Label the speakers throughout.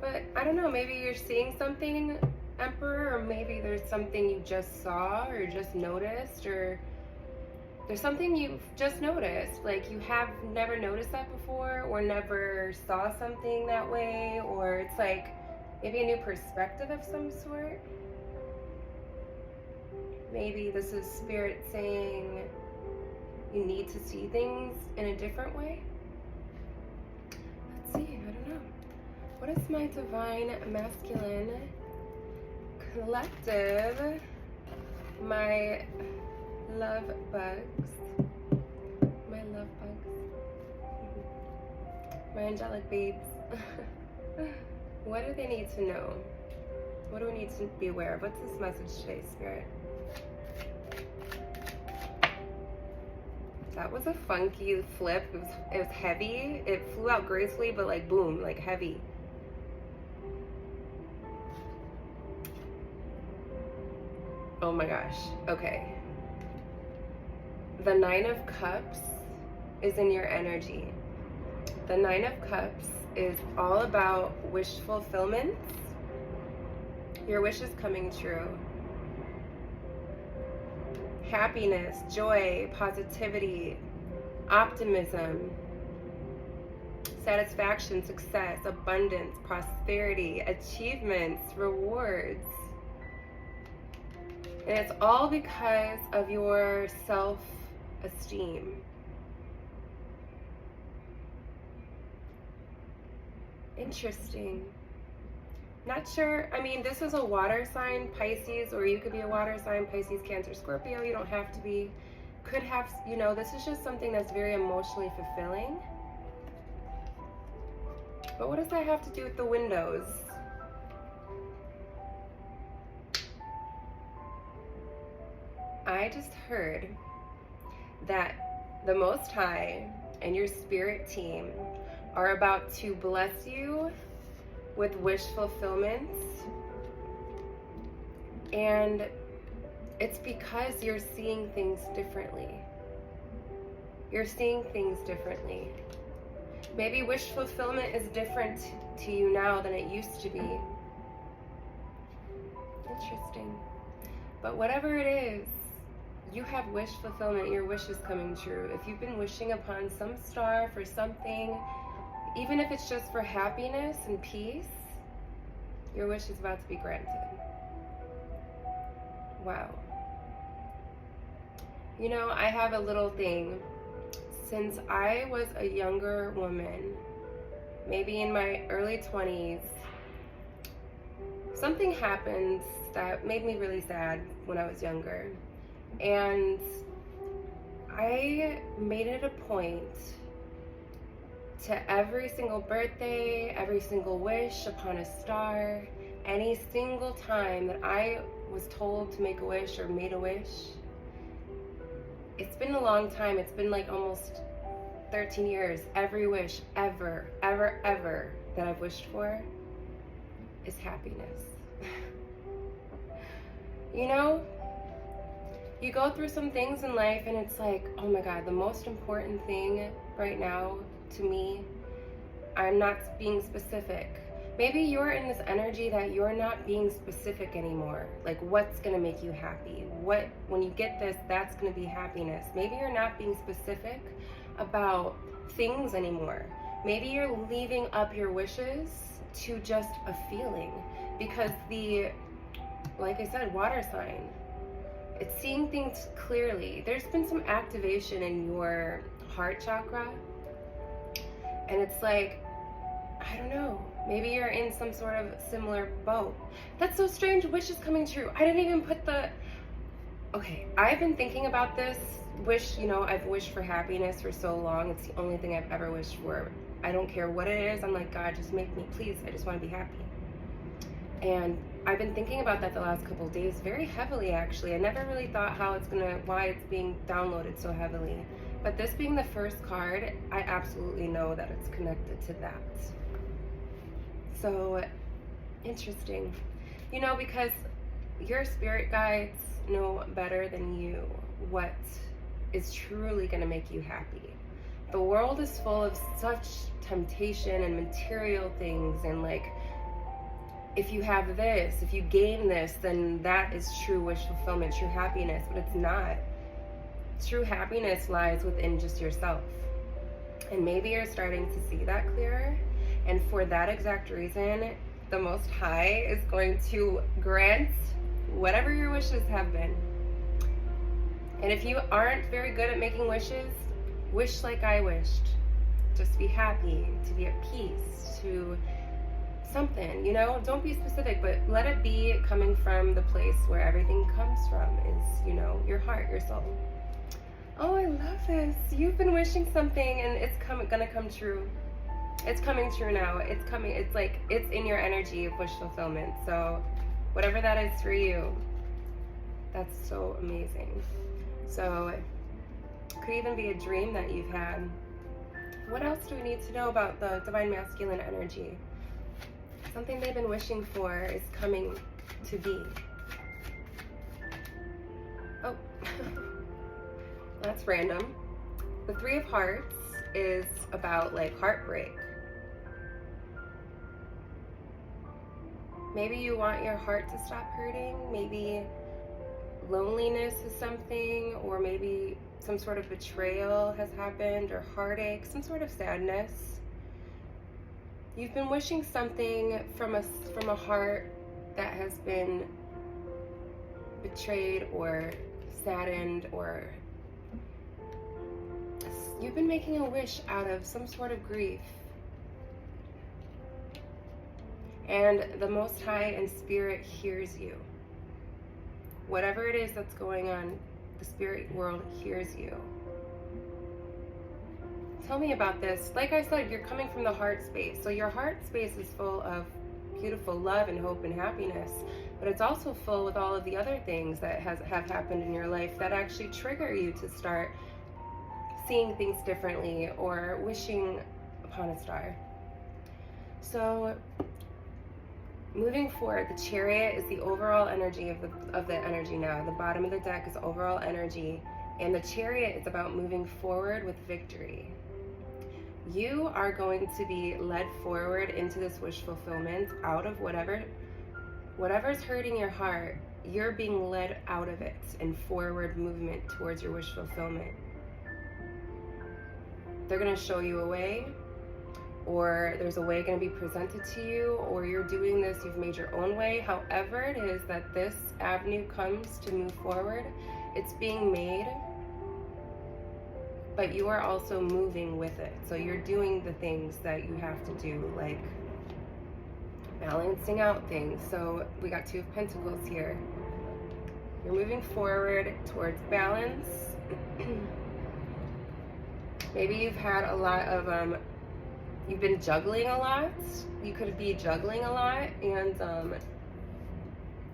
Speaker 1: But I don't know, maybe you're seeing something, Emperor, or maybe there's something you just saw or just noticed, or there's something you've just noticed. Like you have never noticed that before, or never saw something that way, or it's like maybe a new perspective of some sort. Maybe this is Spirit saying you need to see things in a different way. Let's see, I don't know. What is my divine masculine collective? My love bugs. My love bugs. My angelic babes. What do they need to know? What do we need to be aware of? What's this message today, Spirit? That was a funky flip. It was heavy. It flew out gracefully, but like boom, like heavy. Oh my gosh. Okay. The Nine of Cups is in your energy. The Nine of Cups is all about wish fulfillment. Your wish is coming true. Happiness, joy, positivity, optimism, satisfaction, success, abundance, prosperity, achievements, rewards. And it's all because of your self-esteem. Interesting. Not sure. I mean, this is a water sign, Pisces, or you could be a water sign, Pisces, Cancer, Scorpio. You don't have to be. Could have, you know, this is just something that's very emotionally fulfilling. But what does that have to do with the windows? I just heard that the Most High and your spirit team are about to bless you with wish fulfillment, and it's because you're seeing things differently. You're seeing things differently. Maybe wish fulfillment is different to you now than it used to be. Interesting. But whatever it is, you have wish fulfillment. Your wish is coming true. If you've been wishing upon some star for something, even if it's just for happiness and peace, your wish is about to be granted. Wow. You know, I have a little thing. Since I was a younger woman, maybe in my early 20s, something happened that made me really sad when I was younger. And I made it a point to every single birthday, every single wish upon a star, any single time that I was told to make a wish or made a wish. It's been a long time. It's been like almost 13 years. Every wish ever that I've wished for is happiness. You know, you go through some things in life and it's like, oh my God, the most important thing right now to me, I'm not being specific. Maybe you're in this energy that you're not being specific anymore. Like what's gonna make you happy? When you get this, that's gonna be happiness. Maybe you're not being specific about things anymore. Maybe you're leaving up your wishes to just a feeling, because like I said, water sign, it's seeing things clearly. There's been some activation in your heart chakra, and it's like, I don't know, maybe you're in some sort of similar boat. That's so strange, wish is coming true. I didn't even put okay, I've been thinking about this wish, you know, I've wished for happiness for so long. It's the only thing I've ever wished for. I don't care what it is. I'm like, God, just make me, please. I just want to be happy. And I've been thinking about that the last couple of days very heavily, actually. I never really thought why it's being downloaded so heavily. But this being the first card, I absolutely know that it's connected to that. So interesting. You know, because your spirit guides know better than you what is truly going to make you happy. The world is full of such temptation and material things, and like, if you have this, if you gain this, then that is true wish fulfillment, true happiness. But it's not. True happiness lies within just yourself. And maybe you're starting to see that clearer. And for that exact reason, the Most High is going to grant whatever your wishes have been. And if you aren't very good at making wishes, wish like I wished. Just be happy, to be at peace, to something, you know? Don't be specific, but let it be coming from the place where everything comes from, is, you know, your heart, your soul. Oh, I love this. You've been wishing something and it's gonna come true. It's coming true now. It's coming. It's like, it's in your energy of wish fulfillment. So whatever that is for you, that's so amazing. So it could even be a dream that you've had. What else do we need to know about the divine masculine energy? Something they've been wishing for is coming to be. Oh, that's random. The Three of Hearts is about like heartbreak. Maybe you want your heart to stop hurting. Maybe loneliness is something, or maybe some sort of betrayal has happened, or heartache, some sort of sadness. You've been wishing something from a heart that has been betrayed or saddened, or you've been making a wish out of some sort of grief. And the Most High and Spirit hears you. Whatever it is that's going on, the spirit world hears you. Tell me about this. Like I said, you're coming from the heart space. So your heart space is full of beautiful love and hope and happiness, but it's also full with all of the other things that have happened in your life that actually trigger you to start seeing things differently or wishing upon a star. So moving forward, the Chariot is the overall energy of the energy now. The bottom of the deck is overall energy, and the Chariot is about moving forward with victory. You are going to be led forward into this wish fulfillment out of whatever's hurting your heart. You're being led out of it in forward movement towards your wish fulfillment. They're going to show you a way, or there's a way going to be presented to you, or you're doing this, you've made your own way. However it is that this avenue comes to move forward, it's being made, but you are also moving with it. So you're doing the things that you have to do, like balancing out things. So we got Two of Pentacles here. You're moving forward towards balance. Maybe you've had a lot of, you've been juggling a lot. You could be juggling a lot, and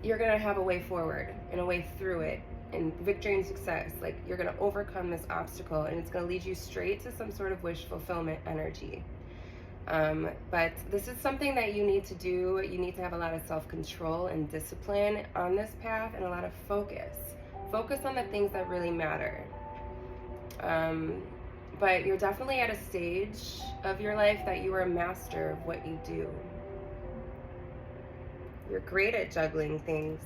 Speaker 1: you're gonna have a way forward and a way through it, and victory and success. Like, you're gonna overcome this obstacle, and it's gonna lead you straight to some sort of wish fulfillment energy. But this is something that you need to do. You need to have a lot of self-control and discipline on this path, and a lot of focus. Focus on the things that really matter. But you're definitely at a stage of your life that you are a master of what you do. You're great at juggling things.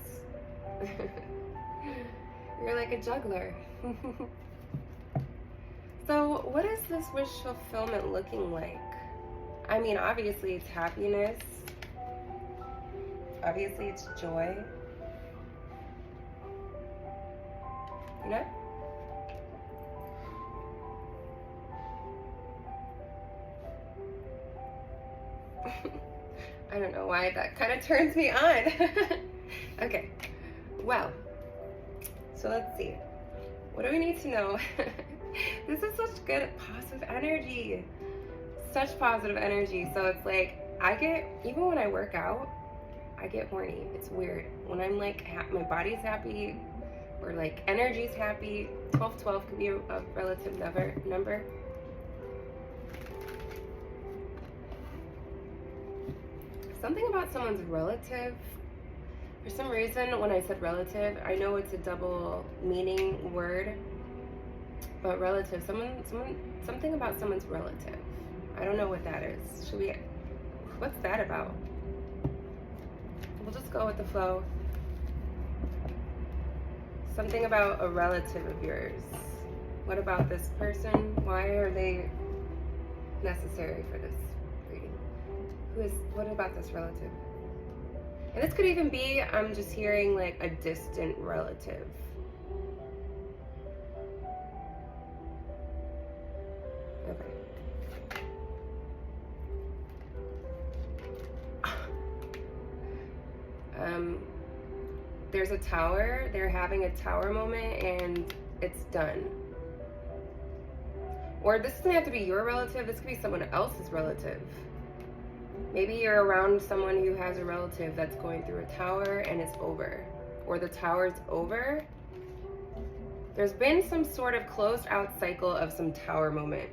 Speaker 1: You're like a juggler. So what is this wish fulfillment looking like? I mean, obviously it's happiness. Obviously it's joy. You know? I don't know why that kind of turns me on. Okay, well, so let's see. What do we need to know? This is such good positive energy. Such positive energy. So it's like, even when I work out, I get horny. It's weird. When I'm like, my body's happy, or like energy's happy, 1212 could be a relative number. Something about someone's relative. For some reason, when I said relative, I know it's a double meaning word, But relative, something about someone's relative. I don't know what that is. What's that about? We'll just go with the flow. Something about a relative of yours. What about this person? Why are they necessary for this reading? What about this relative? And this could even be, I'm just hearing like a distant relative. Okay. There's a tower. They're having a tower moment and it's done. Or this doesn't have to be your relative. This could be someone else's relative. Maybe you're around someone who has a relative that's going through a tower and it's over. Or the tower's over. There's been some sort of closed out cycle of some tower moment.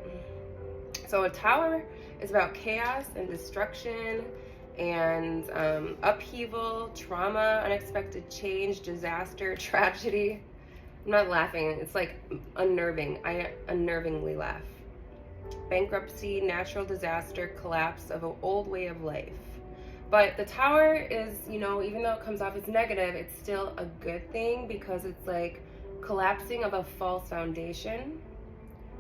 Speaker 1: So a tower is about chaos and destruction and upheaval, trauma, unexpected change, disaster, tragedy. I'm not laughing. It's like unnerving. I unnervingly laugh. Bankruptcy, natural disaster, collapse of an old way of life. But the tower is, you know, even though it comes off as negative, it's still a good thing because it's like collapsing of a false foundation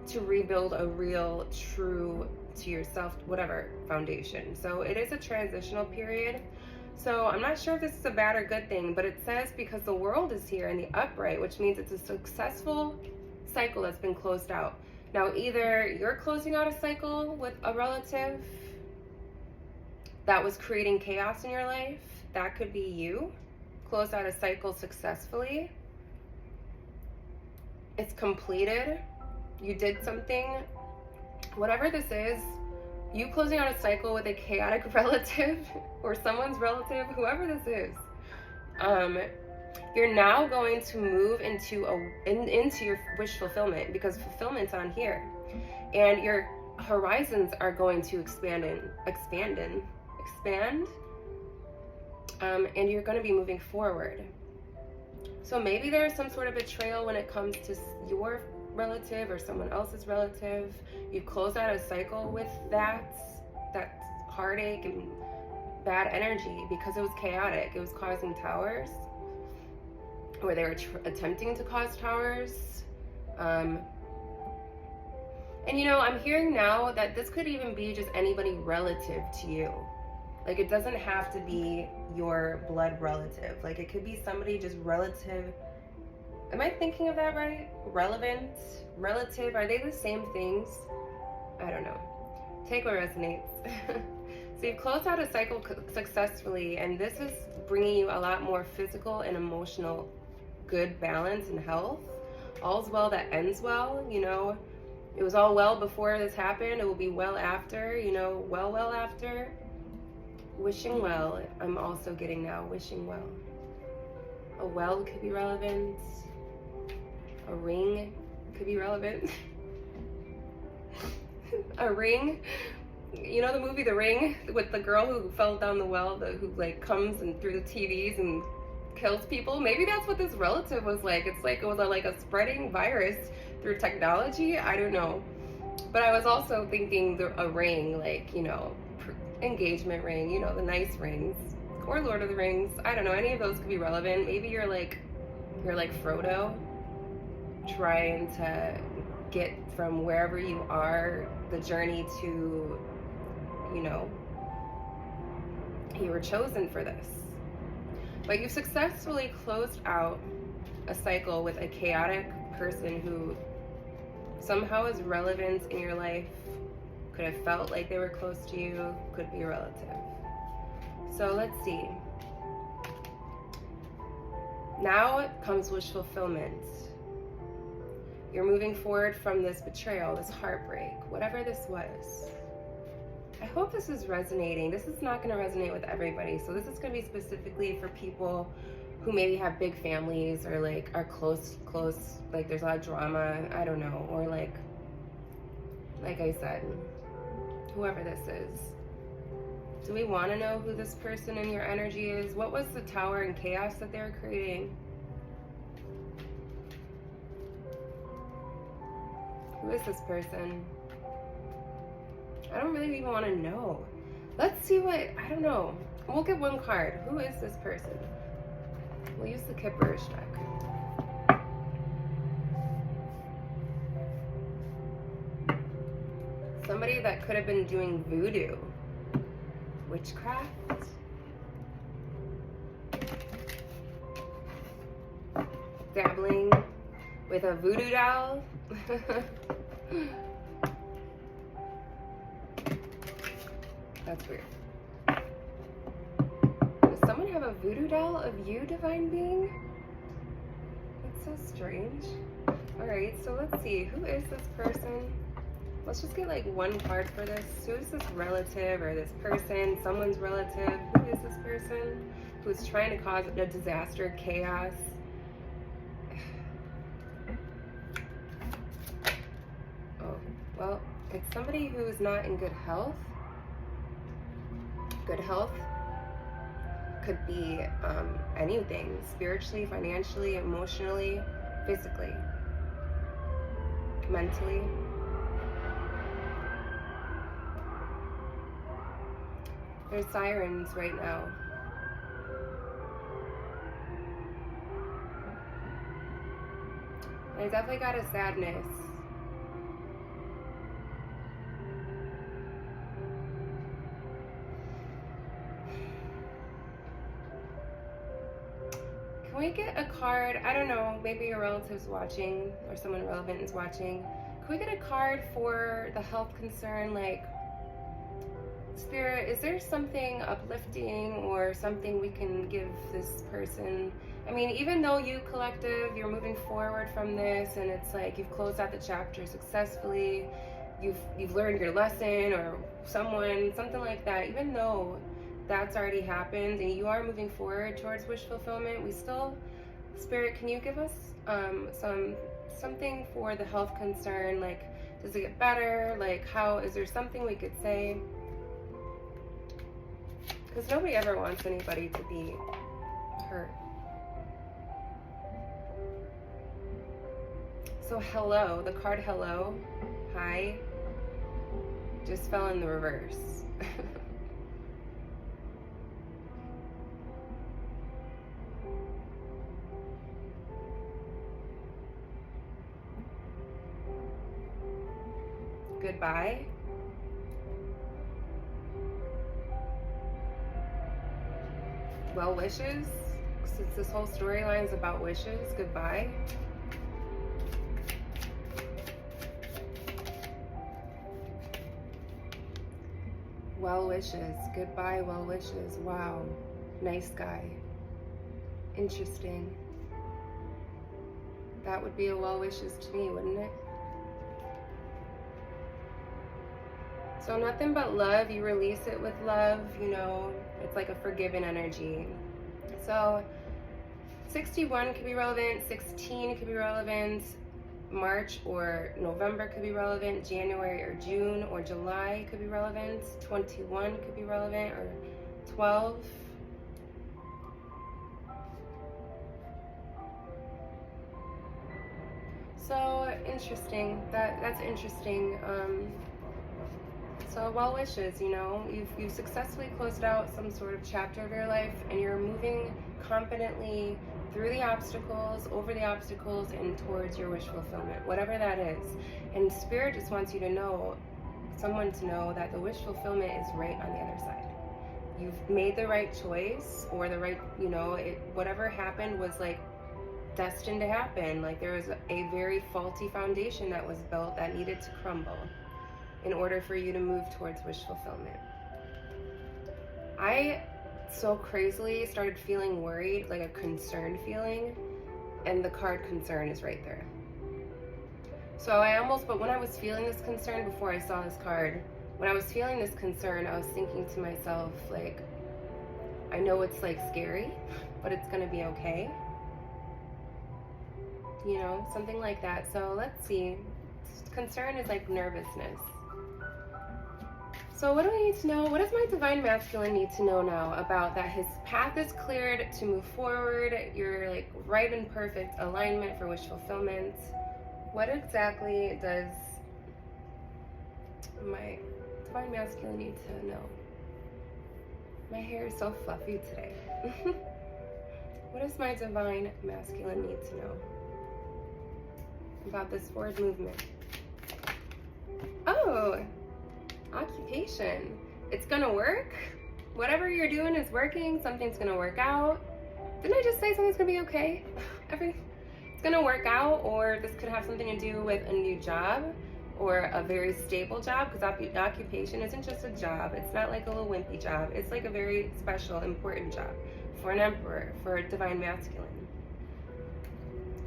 Speaker 1: to rebuild a real, true, to yourself, whatever foundation. So it is a transitional period. So I'm not sure if this is a bad or good thing, but it says because the world is here in the upright, which means it's a successful cycle that's been closed out. Now, either you're closing out a cycle with a relative that was creating chaos in your life. That could be you. Close out a cycle successfully. It's completed. You did something. Whatever this is, you closing out a cycle with a chaotic relative or someone's relative, whoever this is, you're now going to move into your wish fulfillment because fulfillment's on here, and your horizons are going to expand, and you're going to be moving forward. So maybe there's some sort of betrayal when it comes to your relative or someone else's relative. You close out a cycle with that heartache and bad energy because it was chaotic. It was causing towers, or they were attempting to cause towers. And you know, I'm hearing now that this could even be just anybody relative to you. Like, it doesn't have to be your blood relative. Like, it could be somebody just relative. Am I thinking of that right? Relevant, relative, are they the same things? I don't know. Take what resonates. So you've closed out a cycle successfully, and this is bringing you a lot more physical and emotional good balance and health. All's well that ends well, you know. It was all well before this happened. It will be well after, you know, well after. Wishing well. I'm also getting now wishing well. A well could be relevant. A ring could be relevant. A ring. You know the movie The Ring with the girl who fell down the well, who like comes and through the TVs and kills people? Maybe that's what this relative was like. It's like it was like a spreading virus through technology. I don't know. But I was also thinking a ring, like, you know, engagement ring, you know, the nice rings, or Lord of the Rings. I don't know. Any of those could be relevant. Maybe you're like Frodo, trying to get from wherever you are, the journey to, you know, you were chosen for this. But you've successfully closed out a cycle with a chaotic person who somehow is relevant in your life, could have felt like they were close to you, could be a relative. So let's see. Now comes wish fulfillment. You're moving forward from this betrayal, this heartbreak, whatever this was. I hope this is resonating. This is not going to resonate with everybody. So this is going to be specifically for people who maybe have big families or like are close, like there's a lot of drama, I don't know, or like I said, whoever this is. Do we want to know who this person in your energy is? What was the tower and chaos that they were creating? Who is this person? I don't really even want to know. Let's see what, I don't know. We'll get one card. Who is this person? We'll use the Kipperish deck. Somebody that could have been doing voodoo. Witchcraft. Dabbling with a voodoo doll. That's weird. Does someone have a voodoo doll of you, divine being? That's so strange. Alright, so let's see. Who is this person? Let's just get like one card for this. Who is this relative or this person? Someone's relative. Who is this person who's trying to cause a disaster, chaos? Oh, well, it's somebody who is not in good health. Good health could be anything, spiritually, financially, emotionally, physically, mentally. There's sirens right now. I definitely got a sadness. Can we get a card? I don't know, maybe your relative's watching or someone relevant is watching. Can we get a card for the health concern? Like, Spirit, is there something uplifting or something we can give this person? I mean, even though you, collective, you're moving forward from this and it's like you've closed out the chapter successfully, you've learned your lesson or something like that, even though that's already happened and you are moving forward towards wish fulfillment, we still, Spirit, can you give us something for the health concern? Like, does it get better? Like, how, is there something we could say? Because nobody ever wants anybody to be hurt. So hello, the card hello, hi, just fell in the reverse. Goodbye. Well wishes, since this whole storyline is about wishes, goodbye. Well wishes, goodbye, well wishes. Wow, nice guy. Interesting. That would be a well wishes to me, wouldn't it? So nothing but love, you release it with love, you know, it's like a forgiven energy. So 61 could be relevant, 16 could be relevant, March or November could be relevant, January or June or July could be relevant, 21 could be relevant, or 12. So interesting, that's interesting. So well wishes, you know, you've successfully closed out some sort of chapter of your life and you're moving confidently through the obstacles, over the obstacles, and towards your wish fulfillment, whatever that is. And Spirit just wants you to know, someone to know that the wish fulfillment is right on the other side. You've made the right choice, or the right, you know, whatever happened was like destined to happen. Like there was a very faulty foundation that was built that needed to crumble in order for you to move towards wish fulfillment. I so crazily started feeling worried, like a concerned feeling, and the card concern is right there. So but when I was feeling this concern before I saw this card, when I was feeling this concern, I was thinking to myself, like, I know it's like scary, but it's gonna be okay. You know, something like that. So let's see. Concern is like nervousness. So what do I need to know? What does my divine masculine need to know now about that his path is cleared to move forward? You're like right in perfect alignment for wish fulfillment. What exactly does my divine masculine needs to know? My hair is so fluffy today. What does my divine masculine need to know about this forward movement? Oh, occupation. It's gonna work. Whatever you're doing is working. Something's gonna work out. Didn't I just say something's gonna be okay? It's gonna work out, or this could have something to do with a new job or a very stable job, because occupation isn't just a job. It's not like a little wimpy job. It's like a very special, important job for an emperor, for a divine masculine.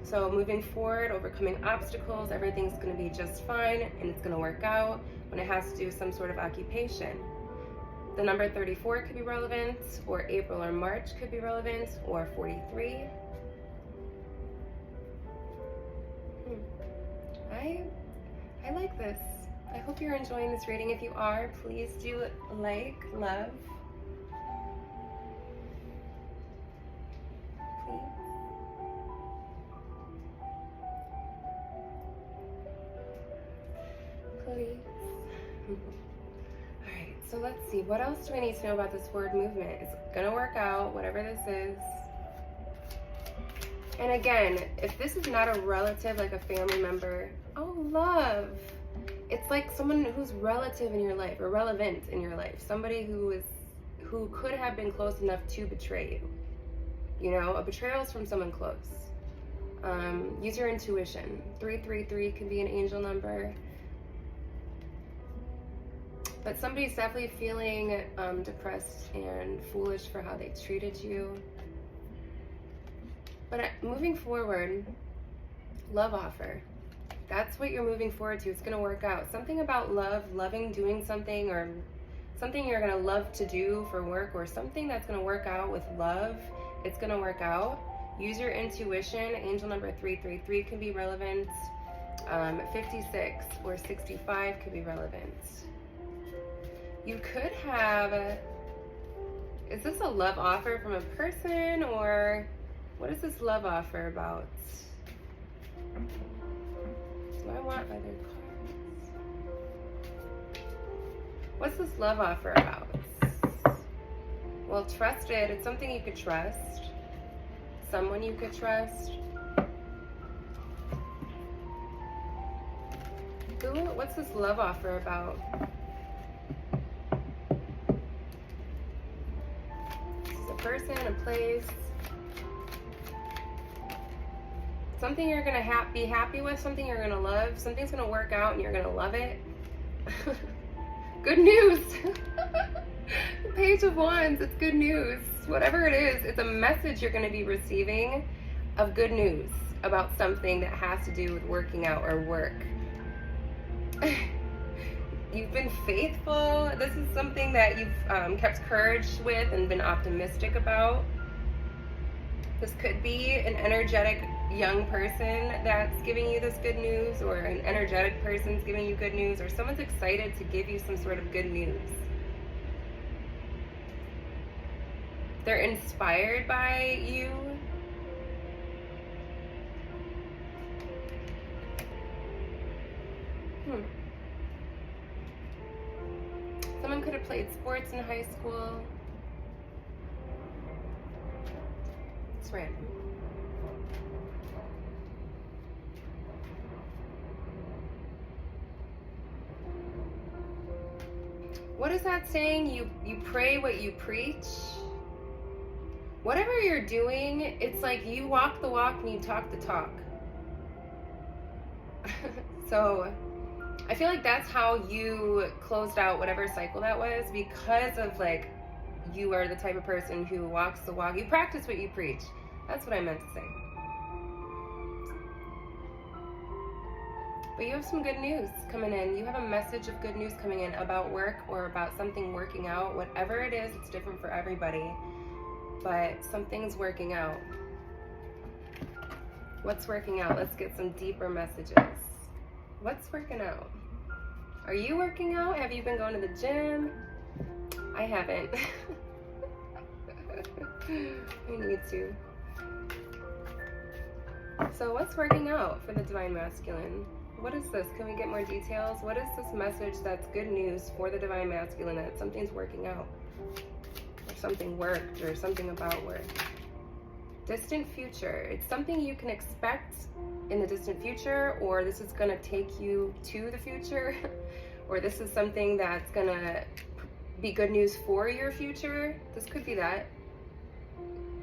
Speaker 1: So moving forward, overcoming obstacles, everything's gonna be just fine, and it's gonna work out when it has to do with some sort of occupation. The number 34 could be relevant, or April or March could be relevant, or 43. I like this. I hope you're enjoying this reading. If you are, please do like, love. Please. Alright, so let's see. What else do I need to know about this forward movement? It's gonna work out, whatever this is. And again, if this is not a relative, like a family member, oh, love. It's like someone who's relative in your life, or relevant in your life. Somebody who could have been close enough to betray you. You know, a betrayal is from someone close. Use your intuition. 333 can be an angel number. But somebody's definitely feeling depressed and foolish for how they treated you. But moving forward, love offer. That's what you're moving forward to. It's going to work out. Something about love, loving doing something, or something you're going to love to do for work, or something that's going to work out with love. It's going to work out. Use your intuition. Angel number 333 can be relevant. 56 or 65 could be relevant. You could have, is this a love offer from a person, or what is this love offer about? Do I want other cards? What's this love offer about? Well, trusted, it's something you could trust. Someone you could trust. What's this love offer about? This is a person, a place. Something you're gonna be happy with, something you're gonna love, something's gonna work out and you're gonna love it. Good news. Page of Wands, it's good news. Whatever it is, it's a message you're gonna be receiving of good news about something that has to do with working out or work. You've been faithful. This is something that you've kept courage with and been optimistic about. This could be an energetic young person that's giving you this good news, or an energetic person's giving you good news, or someone's excited to give you some sort of good news. They're inspired by you. Someone could have played sports in high school. It's random. What is that saying? You pray what you preach. Whatever you're doing, it's like you walk the walk and you talk the talk. So I feel like that's how you closed out whatever cycle that was, because of like, you are the type of person who walks the walk. You practice what you preach. That's what I meant to say. But you have some good news coming in. You have a message of good news coming in about work, or about something working out. Whatever it is, it's different for everybody. But something's working out. What's working out? Let's get some deeper messages. What's working out? Are you working out? Have you been going to the gym? I haven't. I need to. So what's working out for the divine masculine? What is this? Can we get more details? What is this message that's good news for the Divine Masculine, that something's working out? Or something worked, or something about work? Distant future. It's something you can expect in the distant future, or this is going to take you to the future, or this is something that's going to be good news for your future. This could be that.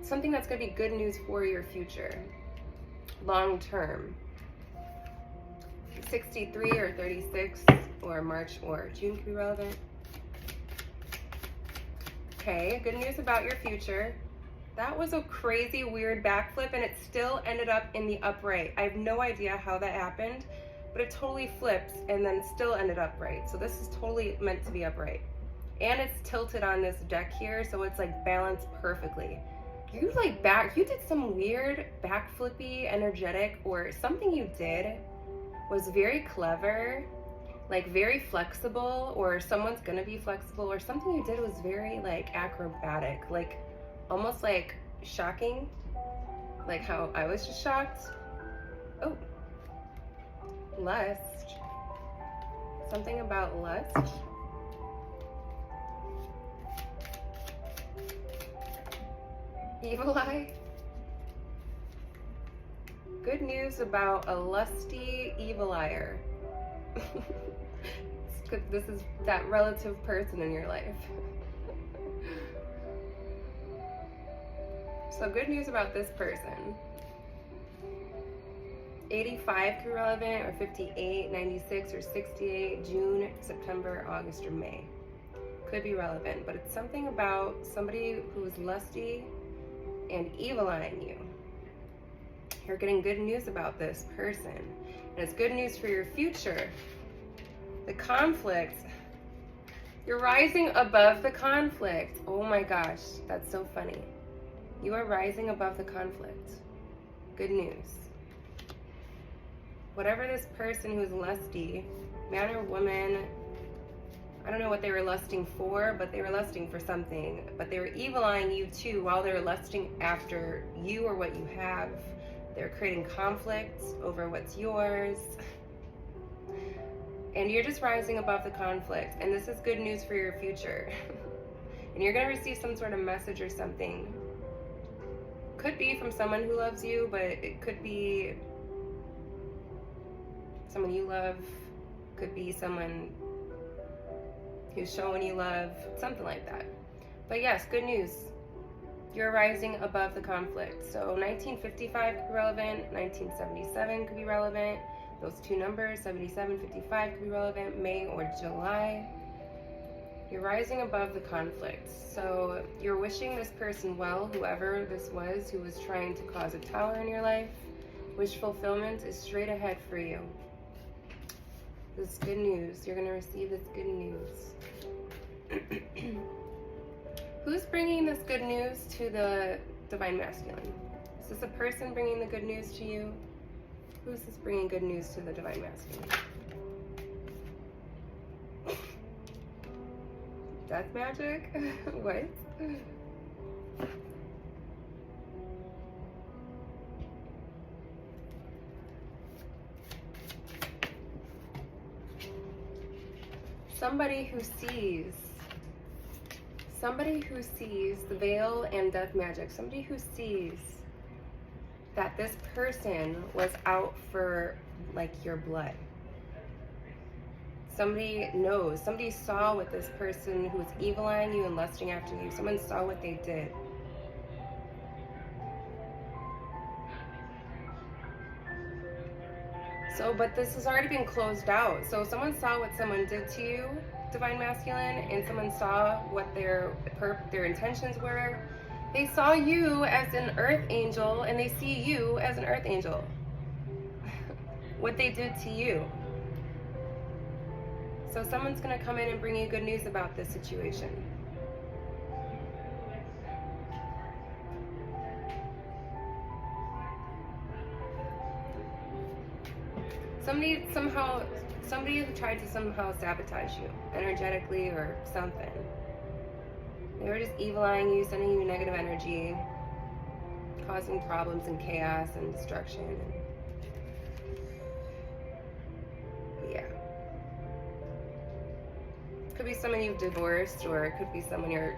Speaker 1: Something that's going to be good news for your future. Long term. 63 or 36 or March or June could be relevant. Okay, good news about your future. That was a crazy weird backflip, and it still ended up in the upright. I have no idea how that happened, but it totally flips and then still ended upright. So this is totally meant to be upright. And it's tilted on this deck here, so it's like balanced perfectly. You did some weird backflippy energetic, or something you did was very clever, like very flexible, or someone's gonna be flexible, or something you did was very like acrobatic, like almost like shocking, like how I was just shocked. Oh, lust. Something about lust. Evil eye. Good news about a lusty evil liar. This is that relative person in your life. So good news about this person. 85 could be relevant, or 58, 96, or 68, June, September, August, or May. Could be relevant, but it's something about somebody who is lusty and evil eyeing you. You're getting good news about this person, and it's good news for your future. The conflict. You're rising above the conflict. Oh my gosh, that's so funny. You are rising above the conflict. Good news. Whatever this person who's lusty, man or woman, I don't know what they were lusting for, but they were lusting for something. But they were evil eyeing you too while they were lusting after you or what you have. They're creating conflict over what's yours. And you're just rising above the conflict. And this is good news for your future. And you're going to receive some sort of message or something. Could be from someone who loves you, but it could be someone you love. Could be someone who's showing you love. Something like that. But yes, good news. You're rising above the conflict. So 1955 could be relevant, 1977 could be relevant. Those two numbers, 77, 55 could be relevant, May or July. You're rising above the conflict. So you're wishing this person well, whoever this was who was trying to cause a tower in your life. Wish fulfillment is straight ahead for you. This is good news. You're going to receive this good news. Who's bringing this good news to the Divine Masculine? Is this a person bringing the good news to you? Who's this bringing good news to the Divine Masculine? Death magic? What? Somebody who sees the veil and death magic. Somebody who sees that this person was out for like your blood. Somebody knows, somebody saw what this person who was evil eyeing you and lusting after you, someone saw what they did. So, but this has already been closed out. So someone saw what someone did to you, Divine Masculine, and someone saw what their intentions were. They saw you as an earth angel, and they see you as an earth angel. What they did to you. So someone's going to come in and bring you good news about this situation. Somebody tried to somehow sabotage you, energetically or something. They were just evil eyeing you, sending you negative energy, causing problems and chaos and destruction. Could be someone you've divorced, or it could be someone you're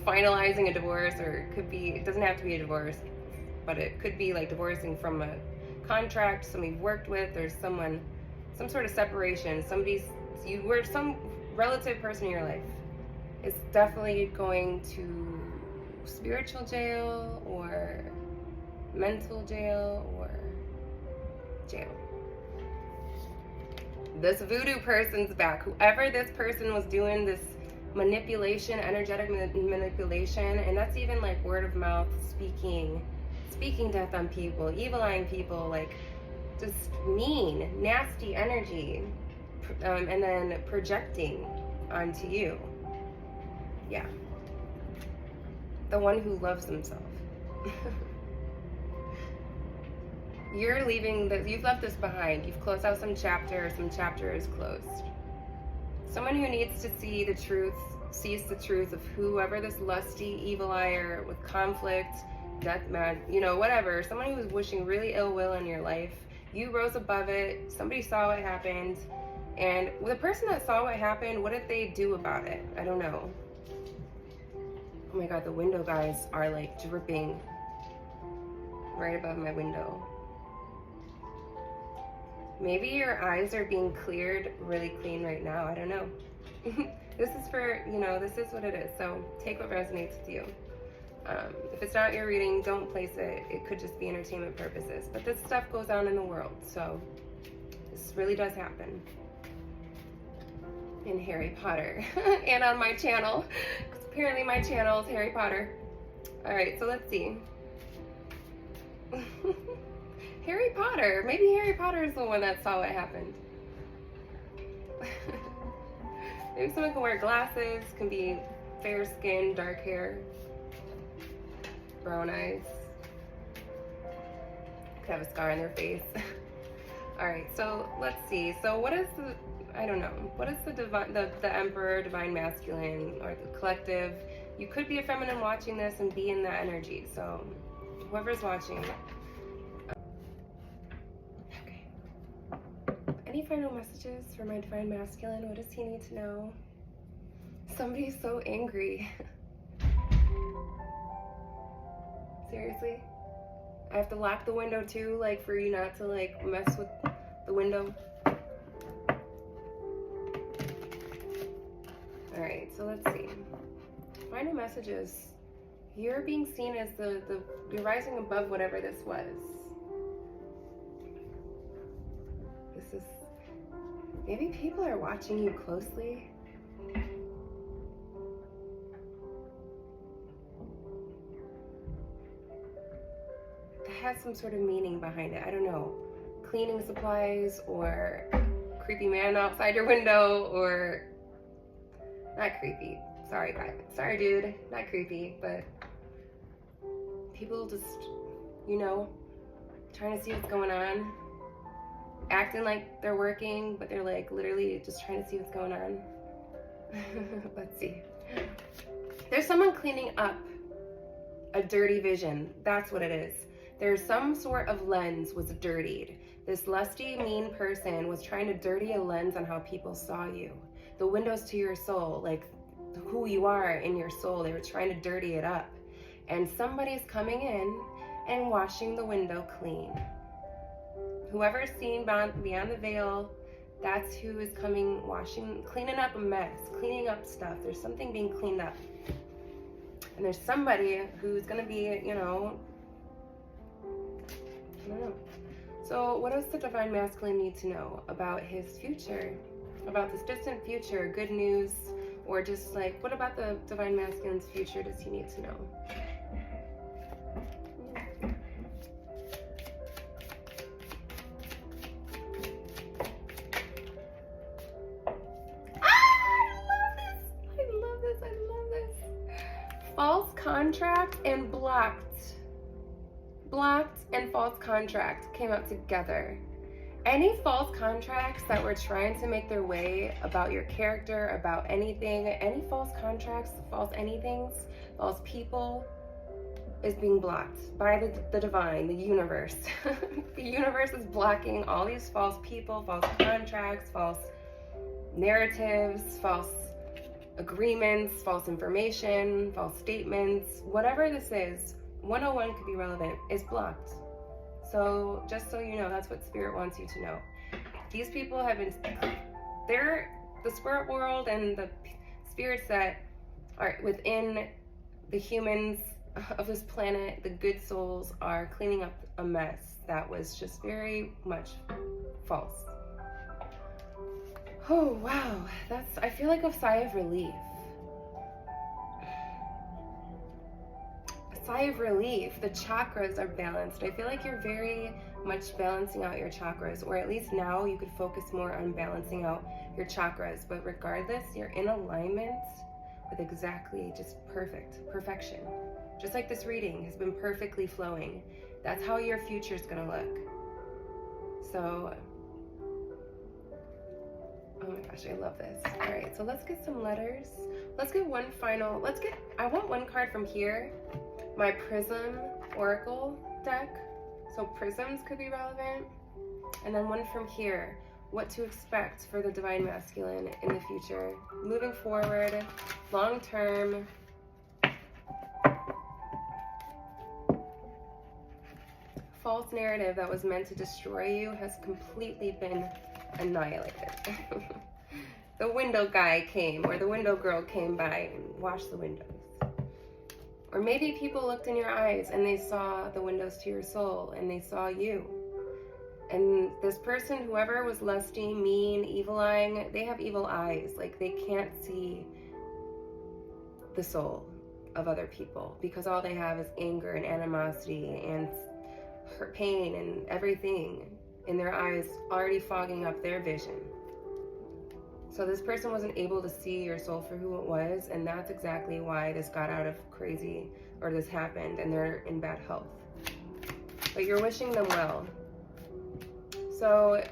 Speaker 1: finalizing a divorce, or it could be, it doesn't have to be a divorce, but it could be like divorcing from a contract, someone you've worked with, or someone, some sort of separation, you were some relative person in your life. It's definitely going to spiritual jail or mental jail or jail. This voodoo person's back. Whoever this person was doing this manipulation, energetic manipulation, and that's even like word of mouth, speaking death on people, evil-eyeing people, like just mean, nasty energy, and then projecting onto you. Yeah. The one who loves himself. You're leaving this, you've left this behind. You've closed out some chapter is closed. Someone who needs to see the truth, sees the truth of whoever this lusty evil liar with conflict, death mad, you know, whatever. Someone who's wishing really ill will in your life. You rose above it. Somebody saw what happened. And the person that saw what happened, what did they do about it? I don't know. Oh my God, the window guys are like dripping right above my window. Maybe your eyes are being cleared really clean right now. I don't know. This is for, you know, this is what it is. So take what resonates with you. If it's not your reading, don't place it. It could just be entertainment purposes. But this stuff goes on in the world. So this really does happen. In Harry Potter. And on my channel. Because apparently my channel is Harry Potter. Alright, so let's see. Harry Potter. Maybe Harry Potter is the one that saw what happened. Maybe someone can wear glasses, can be fair skin, dark hair, brown eyes, could have a scar on their face. Alright, so let's see. So what is the, I don't know, what is the Emperor, Divine Masculine, or the Collective? You could be a feminine watching this and be in that energy. So whoever's watching. Any final messages for my Divine Masculine? What does he need to know? Somebody's so angry. Seriously? I have to lock the window too, like for you not to like mess with the window. Alright, so let's see. Final messages. You're being seen as you're rising above whatever this was. This is, maybe people are watching you closely. It has some sort of meaning behind it. I don't know. Cleaning supplies, or creepy man outside your window, or not creepy. Sorry, guy. Sorry, dude. Not creepy, but people just, you know, trying to see what's going on. Acting like they're working, but they're like literally just trying to see what's going on. Let's see. There's someone cleaning up a dirty vision. That's what it is. There's some sort of lens was dirtied. This lusty, mean person was trying to dirty a lens on how people saw you. The windows to your soul, like who you are in your soul, they were trying to dirty it up. And somebody's coming in and washing the window clean. Whoever's seen beyond the veil, that's who is coming, cleaning up a mess, cleaning up stuff. There's something being cleaned up. And there's somebody who's going to be, you know, I don't know. So what does the Divine Masculine need to know about his future? About this distant future, good news, or just like, what about the Divine Masculine's future does he need to know? False contract and blocked and false contract came up together. Any false contracts that were trying to make their way about your character, about anything, any false contracts, false anythings, false people is being blocked by the divine, the universe. The universe is blocking all these false people, false contracts, false narratives, false agreements, false information, false statements, whatever this is, 101 could be relevant, is blocked. So just so you know, that's what Spirit wants you to know. These people have been, the spirit world and the spirits that are within the humans of this planet, the good souls, are cleaning up a mess that was just very much false. Oh, wow. I feel like a sigh of relief. A sigh of relief. The chakras are balanced. I feel like you're very much balancing out your chakras, or at least now you could focus more on balancing out your chakras. But regardless, you're in alignment with exactly just perfection. Just like this reading has been perfectly flowing. That's how your future is going to look. So, oh my gosh, I love this. All right, so let's get some letters. Let's get one final, I want one card from here, my Prism Oracle deck. So prisms could be relevant. And then one from here, what to expect for the Divine Masculine in the future. Moving forward, long term. False narrative that was meant to destroy you has completely been annihilated. The window guy came, or the window girl came by and washed the windows. Or maybe people looked in your eyes and they saw the windows to your soul and they saw you. And this person, whoever was lusty, mean, evil-eyeing, they have evil eyes. Like, they can't see the soul of other people because all they have is anger and animosity and hurt, pain, and everything in their eyes, already fogging up their vision. So this person wasn't able to see your soul for who it was, and that's exactly why this got out of crazy, or this happened, and they're in bad health. But you're wishing them well. So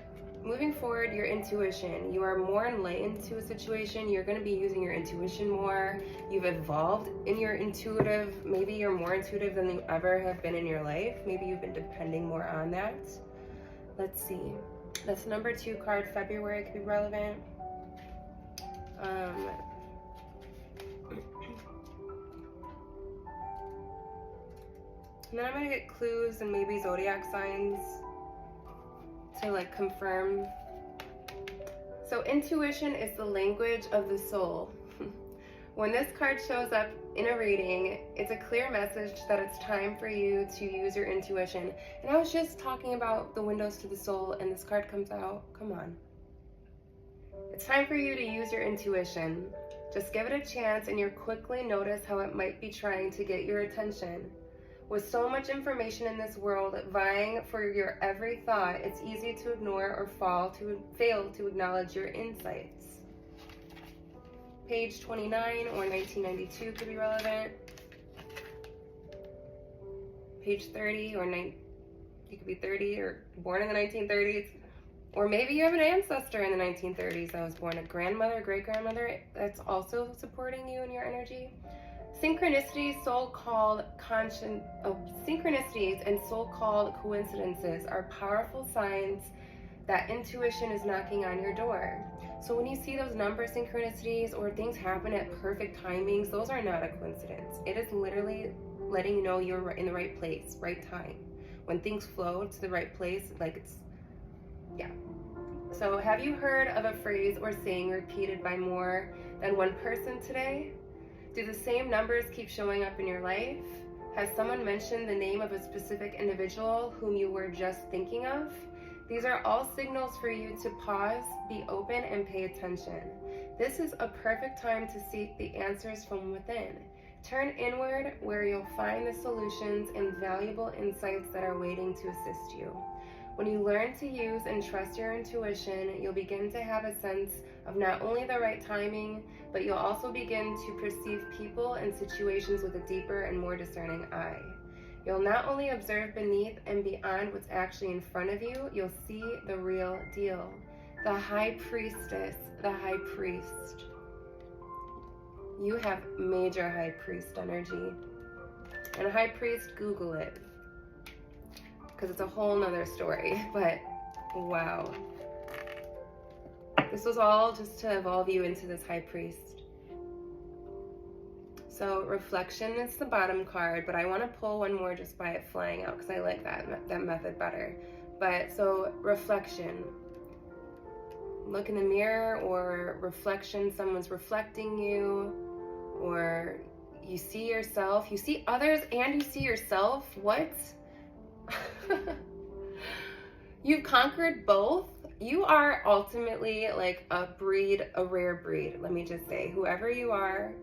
Speaker 1: moving forward, your intuition, you are more enlightened to a situation. You're going to be using your intuition more. You've evolved in your intuitive. Maybe you're more intuitive than you ever have been in your life. Maybe you've been depending more on that. Let's see. That's number 2 card. February could be relevant. And then I'm going to get clues and maybe zodiac signs to like confirm. So intuition is the language of the soul. When this card shows up in a reading, it's a clear message that it's time for you to use your intuition. And I was just talking about the windows to the soul, and this card comes out. Come on. It's time for you to use your intuition. Just give it a chance and you'll quickly notice how it might be trying to get your attention. With so much information in this world vying for your every thought, it's easy to ignore or fail to acknowledge your insights. Page 29 or 1992 could be relevant. Page 30 or you could be 30 or born in the 1930s. Or maybe you have an ancestor in the 1930s that was born, a grandmother, great-grandmother, that's also supporting you in your energy. Synchronicities and so-called coincidences are powerful signs that intuition is knocking on your door. So when you see those number synchronicities or things happen at perfect timings, those are not a coincidence. It is literally letting you know you're in the right place, right time. When things flow to the right place, like it's, yeah. So have you heard of a phrase or saying repeated by more than one person today? Do the same numbers keep showing up in your life? Has someone mentioned the name of a specific individual whom you were just thinking of? These are all signals for you to pause, be open, and pay attention. This is a perfect time to seek the answers from within. Turn inward where you'll find the solutions and valuable insights that are waiting to assist you. When you learn to use and trust your intuition, you'll begin to have a sense of not only the right timing, but you'll also begin to perceive people and situations with a deeper and more discerning eye. You'll not only observe beneath and beyond what's actually in front of you, you'll see the real deal. The High Priestess, the High Priest. You have major High Priest energy. And High Priest, Google it, because it's a whole nother story, but wow. This was all just to evolve you into this High Priest. So reflection is the bottom card, but I want to pull one more just by it flying out because I like that method better. But so reflection, look in the mirror, or reflection, someone's reflecting you, or you see yourself, you see others and you see yourself. What? You've conquered both. You are ultimately like a breed, a rare breed. Let me just say, whoever you are,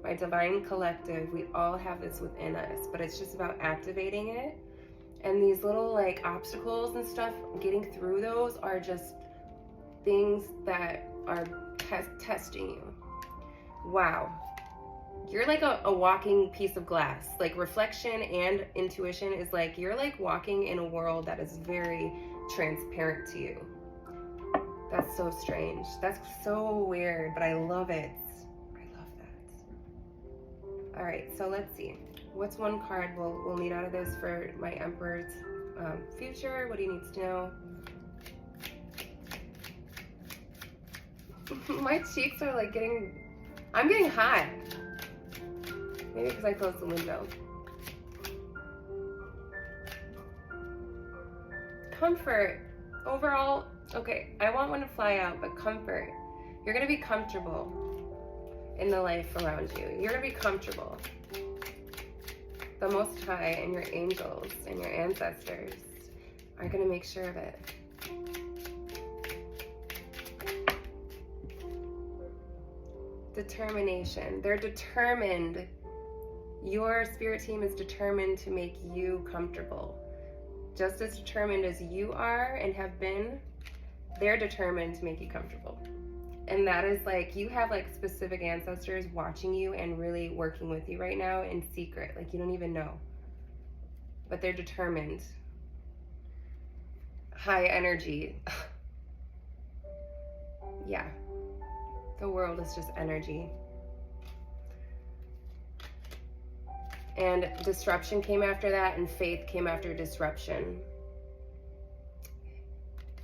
Speaker 1: my divine collective, we all have this within us, but it's just about activating it. And these little like obstacles and stuff, getting through those are just things that are testing you. Wow. You're like a walking piece of glass. Like reflection and intuition is like, you're like walking in a world that is very transparent to you. That's so strange. That's so weird, but I love it. I love that. All right, so let's see. What's one card we'll need out of this for my Emperor's future? What he needs to know. My cheeks are like I'm getting hot. Maybe because I closed the window. Comfort. Overall, okay, I want one to fly out, but comfort. You're going to be comfortable in the life around you. You're going to be comfortable. The Most High and your angels and your ancestors are going to make sure of it. Determination. They're determined. Your spirit team is determined to make you comfortable. Just as determined as you are and have been, they're determined to make you comfortable. And that is like, you have like specific ancestors watching you and really working with you right now in secret. Like you don't even know. But they're determined. High energy. Yeah. The world is just energy. And disruption came after that, and faith came after disruption.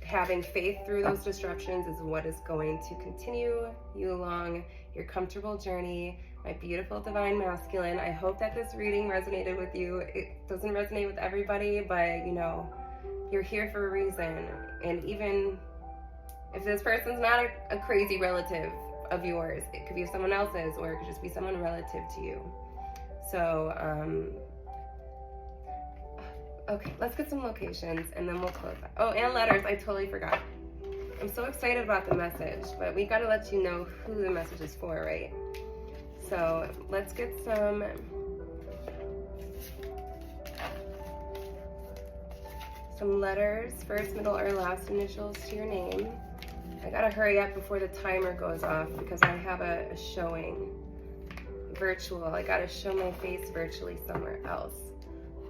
Speaker 1: Having faith through those disruptions is what is going to continue you along your comfortable journey. My beautiful divine masculine, I hope that this reading resonated with you. It doesn't resonate with everybody, but you know, you're here for a reason. And even if this person's not a crazy relative of yours, it could be someone else's, or it could just be someone relative to you. So, okay, let's get some locations and then we'll close that. Oh, and letters, I totally forgot. I'm so excited about the message, but we gotta let you know who the message is for, right? So let's get some letters, first, middle, or last initials to your name. I gotta hurry up before the timer goes off because I have a showing. Virtual. I gotta show my face virtually somewhere else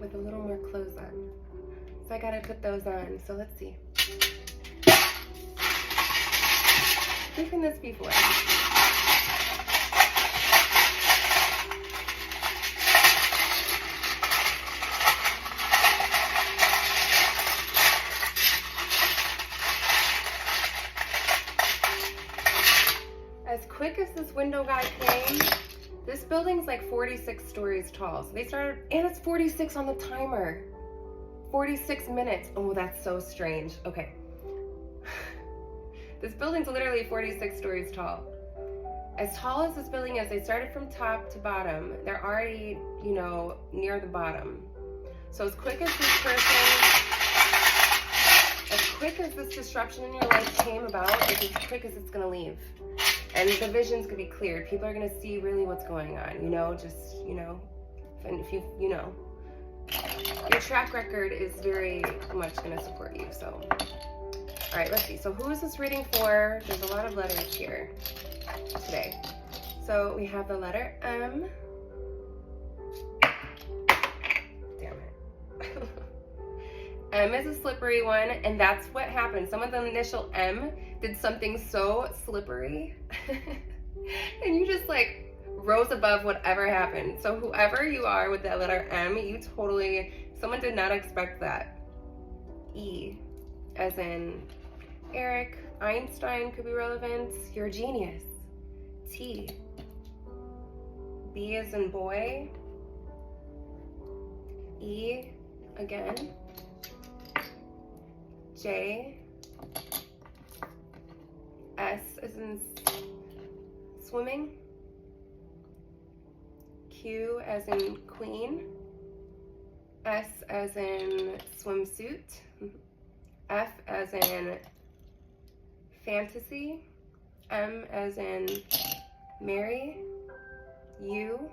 Speaker 1: with a little more clothes on. So I gotta put those on. So let's see. Who can this be for? As quick as this window guy came, this building's like 46 stories tall. So they started, and it's 46 on the timer. 46 minutes. Oh, that's so strange. Okay. This building's literally 46 stories tall. As tall as this building is, they started from top to bottom. They're already, you know, near the bottom. So as quick as this disruption in your life came about, it's as quick as it's gonna leave. And the vision's gonna be cleared. People are gonna see really what's going on, you know, just, you know, and if you know, your track record is very much gonna support you, so. All right, let's see. So who is this reading for? There's a lot of letters here today. So we have the letter M. Damn it. M is a slippery one, and that's what happened. Someone with the initial M did something so slippery, and you just like rose above whatever happened. So whoever you are with that letter M, you totally, someone did not expect that. E, as in Eric, Einstein could be relevant. You're a genius. T, B as in boy. E again. J. S as in swimming. Q as in queen. S as in swimsuit. F as in fantasy. M as in marry. U.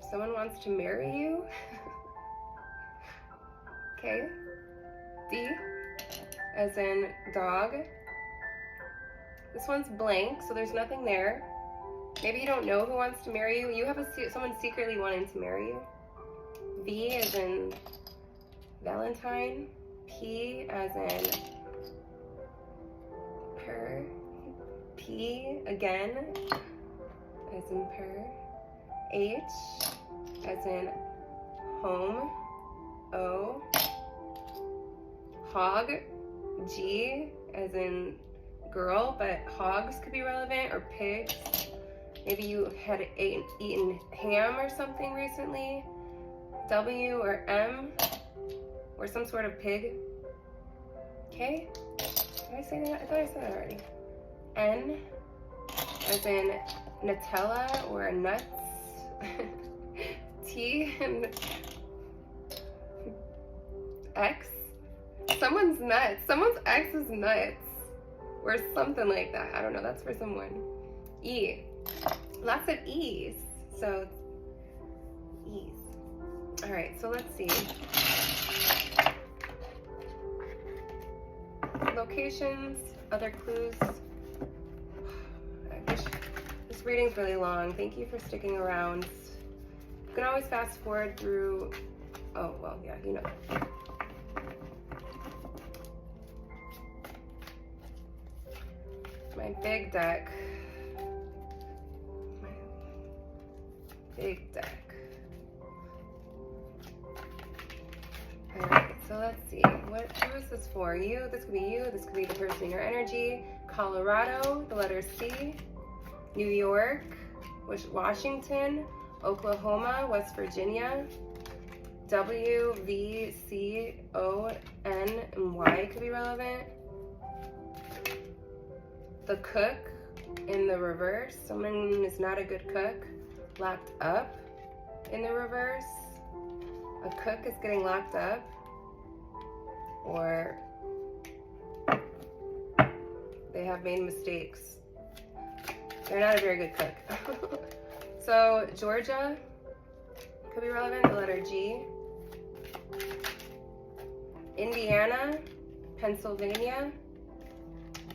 Speaker 1: Someone wants to marry you. Okay. D as in dog. This one's blank, so there's nothing there. Maybe you don't know who wants to marry you. You have someone secretly wanting to marry you. V as in Valentine. P as in per. P again as in per. H as in home. O. Hog. G as in girl, but hogs could be relevant, or pigs. Maybe you had eaten ham or something recently. W or M, or some sort of pig. Okay, did I say that? I thought I said that already. N as in Nutella or nuts. T and X. Someone's nuts. Someone's ex is nuts. Or something like that. I don't know. That's for someone. E. Lots of E's. So, E's. Alright, so let's see. Locations, other clues. This reading's really long. Thank you for sticking around. You can always fast forward through. Oh, well, yeah, you know. My big deck. My big deck. Alright, so let's see. Who is this for? You, this could be you, this could be the person in your energy. Colorado, the letter C. New York, Washington, Oklahoma, West Virginia. W, V, C, O, N, and Y could be relevant. The cook in the reverse. Someone is not a good cook. Locked up in the reverse. A cook is getting locked up. Or they have made mistakes. They're not a very good cook. So Georgia could be relevant, the letter G. Indiana, Pennsylvania,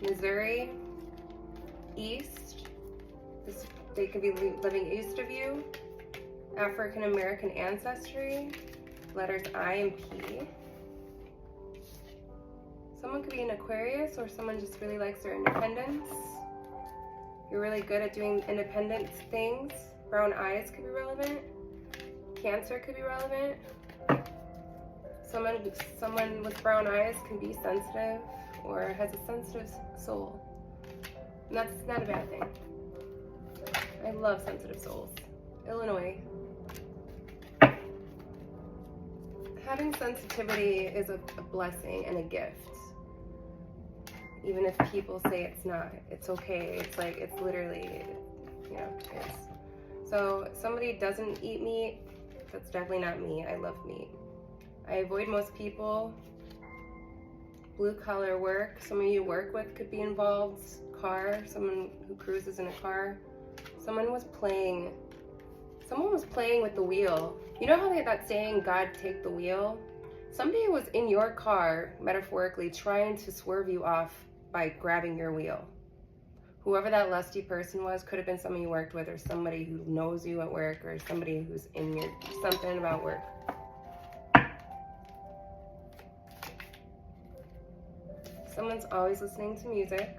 Speaker 1: Missouri, East. They could be living east of you. African American ancestry, letters I and P. Someone could be an Aquarius, or someone just really likes their independence. You're really good at doing independent things. Brown eyes could be relevant. Cancer could be relevant. Someone with brown eyes can be sensitive or has a sensitive soul. And that's not a bad thing. I love sensitive souls. Illinois. Having sensitivity is a blessing and a gift. Even if people say it's not, it's okay. It's like, it's literally, you know, it's. So somebody doesn't eat meat, that's definitely not me. I love meat. I avoid most people. Blue collar work, someone you work with could be involved. Car, someone who cruises in a car. Someone was playing with the wheel. You know how they have that saying, God take the wheel? Somebody was in your car, metaphorically, trying to swerve you off by grabbing your wheel. Whoever that lusty person was could have been someone you worked with, or somebody who knows you at work, or somebody who's in your, something about work. Someone's always listening to music.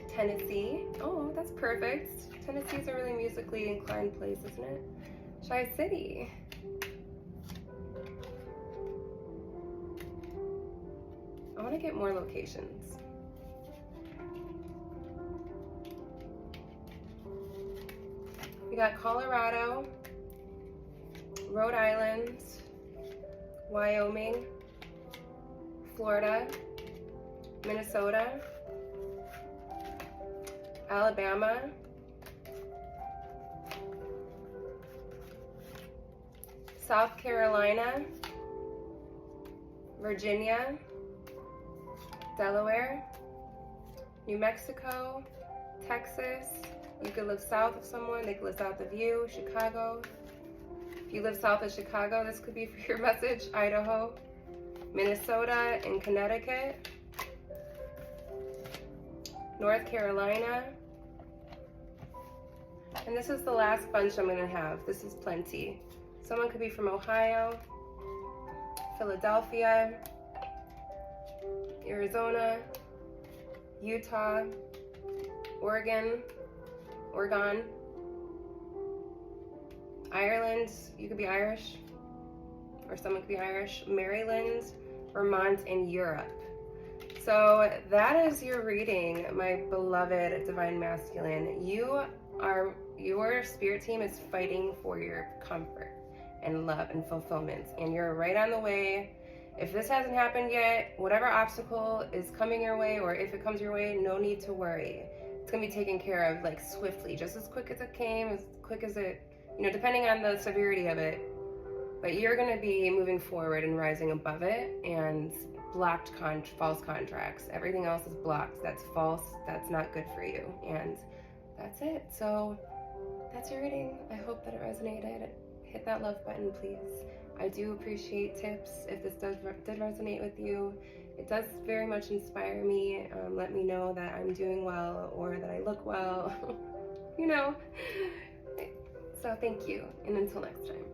Speaker 1: Tennessee. Oh, that's perfect. Tennessee's a really musically inclined place, isn't it? Tri-City. I want to get more locations. We got Colorado, Rhode Island, Wyoming, Florida, Minnesota, Alabama, South Carolina, Virginia, Delaware, New Mexico, Texas. You could live south of someone, they could live south of you, Chicago. If you live south of Chicago, this could be for your message, Idaho, Minnesota and Connecticut, North Carolina. And this is the last bunch I'm gonna have. This is plenty. Someone could be from Ohio, Philadelphia, Arizona, Utah, Oregon, Ireland, you could be Irish, or someone could be Irish, Maryland, Vermont, and Europe. So that is your reading, my beloved Divine Masculine. Your spirit team is fighting for your comfort and love and fulfillment, and you're right on the way. If this hasn't happened yet, whatever obstacle is coming your way, or if it comes your way, no need to worry. It's gonna be taken care of like swiftly, just as quick as it came, as quick as it, depending on the severity of it. But you're gonna be moving forward and rising above it, and blocked false contracts. Everything else is blocked. That's false. That's not good for you. And that's it. So that's your reading. I hope that it resonated. Hit that love button, please. I do appreciate tips if this did resonate with you. It does very much inspire me. Let me know that I'm doing well or that I look well. So thank you, and until next time.